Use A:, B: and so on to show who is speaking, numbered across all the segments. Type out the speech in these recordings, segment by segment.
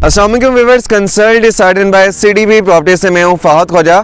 A: अस्सलाम वालेकुम viewers, consult decided by CDB property से मैं हूं फहद ख्वाजा।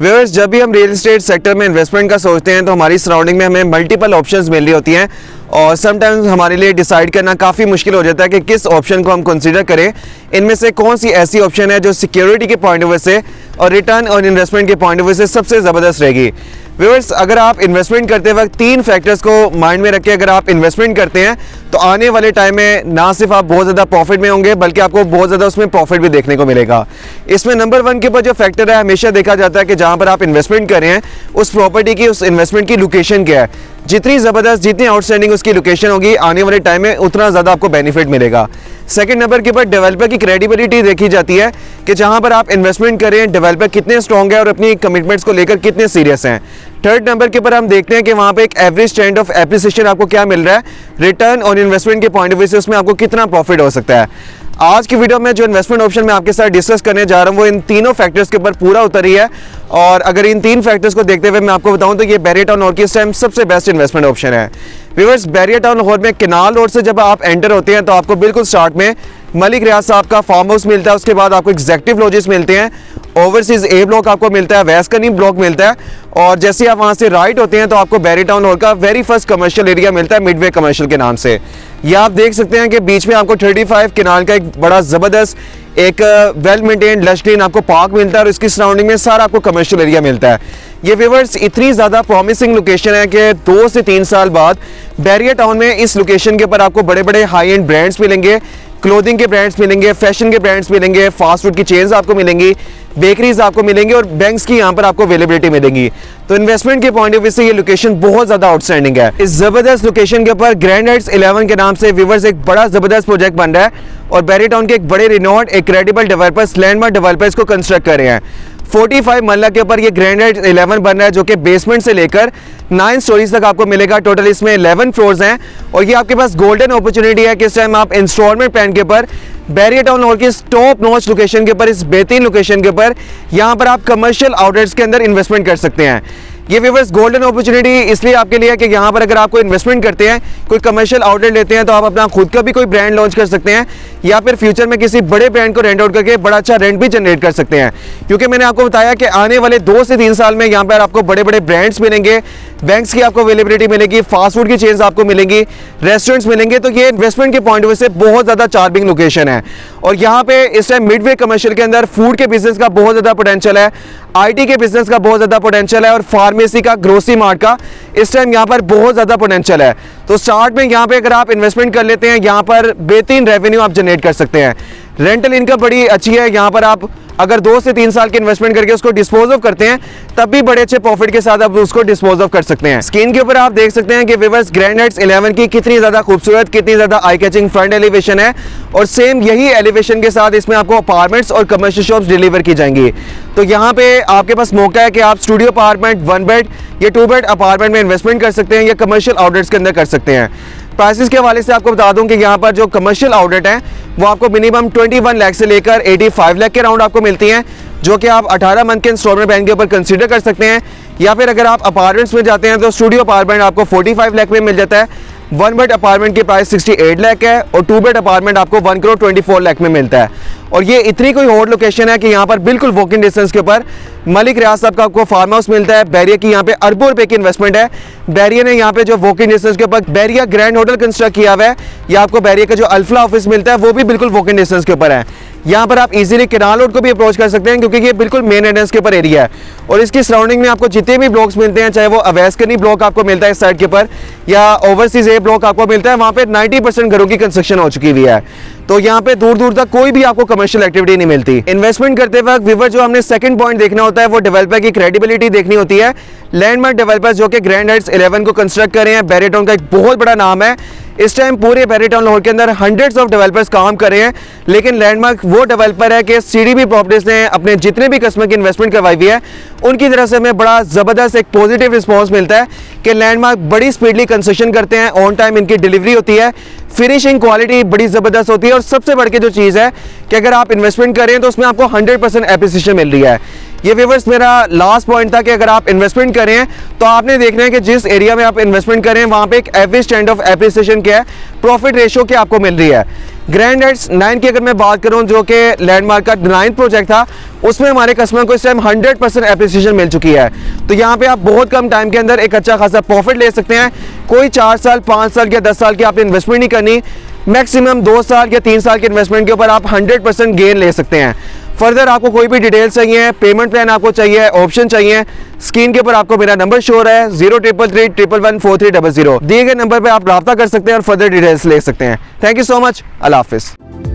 A: व्यूअर्स, जब भी हम रियल एस्टेट सेक्टर में इन्वेस्टमेंट का सोचते हैं तो हमारी सराउंडिंग में हमें मल्टीपल ऑप्शंस मिल रही होती हैं और समटाइम्स हमारे लिए डिसाइड करना काफ़ी मुश्किल हो जाता है कि किस ऑप्शन को हम कंसीडर करें। इनमें से कौन सी ऐसी ऑप्शन है जो सिक्योरिटी के पॉइंट ऑफ व्यू से और रिटर्न और इन्वेस्टमेंट के पॉइंट ऑफ व्यू से सबसे ज़बरदस्त रहेगी। व्यूअर्स, अगर आप इन्वेस्टमेंट करते वक्त तीन फैक्टर्स को माइंड में रख के अगर आप इन्वेस्टमेंट करते हैं तो आने वाले टाइम में ना सिर्फ आप बहुत ज़्यादा प्रॉफिट में होंगे बल्कि आपको बहुत ज़्यादा उसमें प्रॉफिट भी देखने को मिलेगा। इसमें नंबर 1 के ऊपर जो फैक्टर है, हमेशा देखा जाता है कि जहाँ पर आप इन्वेस्टमेंट कर रहे हैं उस प्रॉपर्टी की, उस इन्वेस्टमेंट की लोकेशन क्या है। जितनी ज़बरदस्त, जितनी आउटस्टैंडिंग उसकी लोकेशन होगी, आने वाले टाइम में उतना ज़्यादा आपको बेनिफिट मिलेगा। सेकंड नंबर के ऊपर डेवलपर की क्रेडिबिलिटी देखी जाती है कि जहां पर आप इन्वेस्टमेंट करें डेवलपर कितने स्ट्रॉन्ग है और अपनी कमिटमेंट्स को लेकर कितने सीरियस हैं। थर्ड नंबर के ऊपर हम देखते हैं कि वहां पे एक एवरेज ट्रेंड ऑफ एप्रिसिएशन आपको क्या मिल रहा है, रिटर्न और इन्वेस्टमेंट के पॉइंट ऑफ व्यू से उसमें आपको कितना प्रॉफिट हो सकता है। आज की वीडियो में जो इन्वेस्टमेंट ऑप्शन मैं आपके साथ डिस्कस करने जा रहा हूं वो इन तीनों फैक्टर्स के ऊपर पूरा उतरी है। और अगर इन तीन फैक्टर्स को देखते हुए मैं आपको बताऊं तो ये बैरियर टाउन लाहौर की इस टाइम सबसे बेस्ट इन्वेस्टमेंट ऑप्शन है। व्यूअर्स, बैरियर टाउन लाहौर में केनाल रोड से जब आप एंटर होते हैं तो आपको बिल्कुल स्टार्ट में मलिक रियाज साहब का फार्म हाउस मिलता है। उसके बाद आपको एग्जेक्टिव लॉजेस मिलते हैं, ओवरसीज ए ब्लॉक आपको मिलता है, वेस्कनी ब्लॉक मिलता है और जैसे आप वहां से राइट होते हैं तो आपको बैरियर टाउन लाहौर का वेरी फर्स्ट कमर्शियल एरिया मिलता है, मिडवे कमर्शियल के नाम से। ये आप देख सकते हैं कि बीच में आपको 35 केनाल का एक बड़ा ज़बरदस्त एक वेल मेंटेन्ड लश ग्रीन आपको पार्क मिलता है और इसकी सराउंडिंग में सारा आपको कमर्शियल एरिया मिलता है। ये व्यूअर्स, इतनी ज़्यादा प्रॉमिसिंग लोकेशन है कि 2 से 3 साल बाद बैरियर टाउन में इस लोकेशन के ऊपर आपको बड़े बड़े हाई एंड ब्रांड्स मिलेंगे, क्लोथिंग के ब्रांड्स मिलेंगे, फैशन के ब्रांड्स मिलेंगे, फास्ट फूड की चेन्स आपको मिलेंगी, बेकरीज आपको मिलेंगी और बैंक्स की यहाँ पर आपको अवेलेबिलिटी मिलेंगी। तो इन्वेस्टमेंट के पॉइंट ऑफ व्यू से ये लोकेशन बहुत ज्यादा आउटस्टैंडिंग है। इस जबरदस्त लोकेशन के ऊपर ग्रैंड हाइट्स 11 के नाम से व्यूअर्स एक बड़ा जबरदस्त प्रोजेक्ट बन रहा है और बैरियर टाउन के एक बड़े रिनोड एक क्रेडिबल डेवलपर्स, लैंडमार्क डेवलपर्स को कंस्ट्रक्ट कर रहे हैं। 45 मरला के ऊपर ये ग्रैंड हाइट्स 11 बन रहा है जो कि बेसमेंट से लेकर 9 स्टोरीज तक आपको मिलेगा। टोटल इसमें 11 फ्लोर्स हैं और ये आपके पास गोल्डन अपॉर्चुनिटी है कि इस टाइम आप इंस्टॉलमेंट प्लान के ऊपर बैरियर टाउन लाहौर की टॉप नॉच लोकेशन के ऊपर, इस बेहतरीन लोकेशन के ऊपर यहाँ पर आप कमर्शियल आउटलेट्स के अंदर इन्वेस्टमेंट कर सकते हैं। ये व्यूअर्स गोल्डन अपॉर्चुनिटी इसलिए आपके लिए है कि यहाँ पर अगर आपको इन्वेस्टमेंट करते हैं, कोई कमर्शियल आउटलेट लेते हैं तो आप अपना खुद का भी कोई ब्रांड लॉन्च कर सकते हैं या फिर फ्यूचर में किसी बड़े ब्रांड को रेंट आउट करके बड़ा अच्छा रेंट भी जनरेट कर सकते हैं। क्योंकि मैंने आपको बताया कि आने वाले 2 से 3 साल में यहाँ पर आपको बड़े बड़े ब्रांड्स मिलेंगे, बैंक्स की आपको अवेलेबिलिटी मिलेगी, फास्ट फूड की चेन्स आपको मिलेंगी, रेस्टोरेंट्स मिलेंगे। तो ये इन्वेस्टमेंट के पॉइंट ऑफ व्यू से बहुत ज़्यादा चार्मिंग लोकेशन है और यहाँ पे इस टाइम मिडवे कमर्शियल के अंदर फूड के बिजनेस का बहुत ज़्यादा पोटेंशियल है, IT के बिजनेस का बहुत ज़्यादा पोटेंशियल है और फार्मेसी का, ग्रोसरी मार्ट का इस टाइम यहाँ पर बहुत ज़्यादा पोटेंशियल है। तो स्टार्ट में यहाँ पे अगर आप इन्वेस्टमेंट कर लेते हैं यहाँ पर बेहतरीन रेवेन्यू आप जनरेट कर सकते हैं। रेंटल इनकम बड़ी अच्छी है यहाँ पर। आप अगर 2 से 3 साल के इन्वेस्टमेंट करके उसको डिस्पोज ऑफ करते हैं तब भी बड़े अच्छे प्रॉफिट के साथ आप उसको डिस्पोज ऑफ कर सकते हैं। स्क्रीन के ऊपर आप देख सकते हैं कि व्यूअर्स ग्रैंड हाइट्स 11 की कितनी ज़्यादा खूबसूरत, कितनी ज़्यादा आई कैचिंग फ्रंट एलिवेशन है और सेम यही एलिवेशन के साथ इसमें आपको अपार्टमेंट्स और कमर्शियल शॉप्स डिलीवर की जाएंगी। तो यहाँ पे आपके पास मौका है कि आप स्टूडियो अपार्टमेंट, 1 बेड या 2 बेड अपार्टमेंट में इन्वेस्टमेंट कर सकते हैं या कमर्शियल आउटलेट्स के अंदर कर सकते हैं। प्राइसेस के हवाले से आपको बता दूं कि यहाँ पर जो कमर्शियल आउटलेट हैं वो आपको मिनिमम 21 लाख से लेकर 85 लाख के राउंड आपको मिलती हैं, जो कि आप 18 मंथ के इंस्टॉलमेंट प्लान के ऊपर कंसीडर कर सकते हैं। या फिर अगर आप अपार्टमेंट्स में जाते हैं तो स्टूडियो अपार्टमेंट आपको 45 लाख में मिल जाता है, 1 बेड अपार्टमेंट की प्राइस 68 लाख है और 2 बेड अपार्टमेंट आपको 1 करोड़ 24 लाख में मिलता है। और ये इतनी कोई हॉट लोकेशन है कि यहाँ पर बिल्कुल वॉकिंग डिस्टेंस के ऊपर मलिक रियाज साहब का आपको फार्म हाउस मिलता है। बैरियर की यहाँ पे अरबों रुपए की इन्वेस्टमेंट है। बैरियर ने यहाँ पे जो वॉकिंग डिस्टेंस के ऊपर बैरियर ग्रैंड होटल कंस्ट्रक्ट किया हुआ है, या आपको बैरियर का जो अल्फला ऑफिस मिलता है वो भी बिल्कुल वॉकिंग डिस्टेंस के ऊपर है। यहाँ पर आप इजीली केनाल रोड को भी अप्रोच कर सकते हैं क्योंकि ये बिल्कुल मेन एंट्रेंस के ऊपर एरिया है और इसकी सराउंडिंग में आपको जितने भी ब्लॉक्स मिलते हैं, चाहे वो अवैस्कनी ब्लॉक आपको मिलता है इस साइड के ऊपर या ओवरसीज ए ब्लॉक आपको मिलता है, वहाँ पे 90% घरों की कंस्ट्रक्शन हो चुकी हुई है। तो यहाँ पे दूर दूर तक कोई भी आपको कमर्शियल एक्टिविटी नहीं मिलती। इन्वेस्टमेंट करते वक्त व्यूअर जो हमने सेकंड पॉइंट देखना होता है वो डेवलपर की क्रेडिबिलिटी देखनी होती है। लैंडमार्क डेवलपर्स जो कि ग्रैंड हाइट्स 11 को कंस्ट्रक्ट कर रहे हैं, बैरियर टाउन का एक बहुत बड़ा नाम है। इस टाइम पूरे बैरियर टाउन लाहौर के अंदर हंड्रेड्स ऑफ डेवलपर्स काम कर रहे हैं, लेकिन लैंडमार्क वो डेवलपर है कि सीडीबी प्रॉपर्टीज ने अपने जितने भी कस्टमर की इन्वेस्टमेंट करवाई हुई है उनकी तरफ से हमें बड़ा ज़बरदस्त एक पॉजिटिव रिस्पॉन्स मिलता है कि लैंडमार्क बड़ी स्पीडली कंस्ट्रक्शन करते हैं, ऑन टाइम इनकी डिलीवरी होती है, फिनिशिंग क्वालिटी बड़ी ज़बरदस्त होती है और सबसे बढ़ के जो चीज़ है कि अगर आप इन्वेस्टमेंट कर रहे हैं तो उसमें आपको 100% एप्रिसिएशन मिल रही है। ये व्यूअर्स मेरा लास्ट पॉइंट था कि अगर आप इन्वेस्टमेंट कर रहे हैं तो आपने देखना है कि जिस एरिया में आप इन्वेस्टमेंट कर रहे हैं वहाँ पे एक एवरेज ट्रेंड ऑफ एप्रिसिएशन क्या है, प्रॉफिट रेशियो क्या आपको मिल रही है। ग्रैंड हाइट्स 9 की अगर मैं बात करूं जो कि लैंडमार्क का 9th प्रोजेक्ट था, उसमें हमारे कस्टमर को इस टाइम 100% एप्रिसिएशन मिल चुकी है। तो यहाँ पे आप बहुत कम टाइम के अंदर एक अच्छा खासा प्रॉफिट ले सकते हैं। कोई 4 साल 5 साल या 10 साल की आपने इन्वेस्टमेंट नहीं करनी, मैक्सिमम 2 साल या 3 साल की इन्वेस्टमेंट के ऊपर आप 100% गेन ले सकते हैं। फर्दर आपको कोई भी डिटेल्स चाहिए, पेमेंट प्लान आपको चाहिए, ऑप्शन चाहिए, स्क्रीन के ऊपर आपको मेरा नंबर शो हो रहा है 0333114300। दिए गए नंबर पे आप रब्ता कर सकते हैं और फर्दर डिटेल्स ले सकते हैं। Thank you so much. Allah हाफिज़।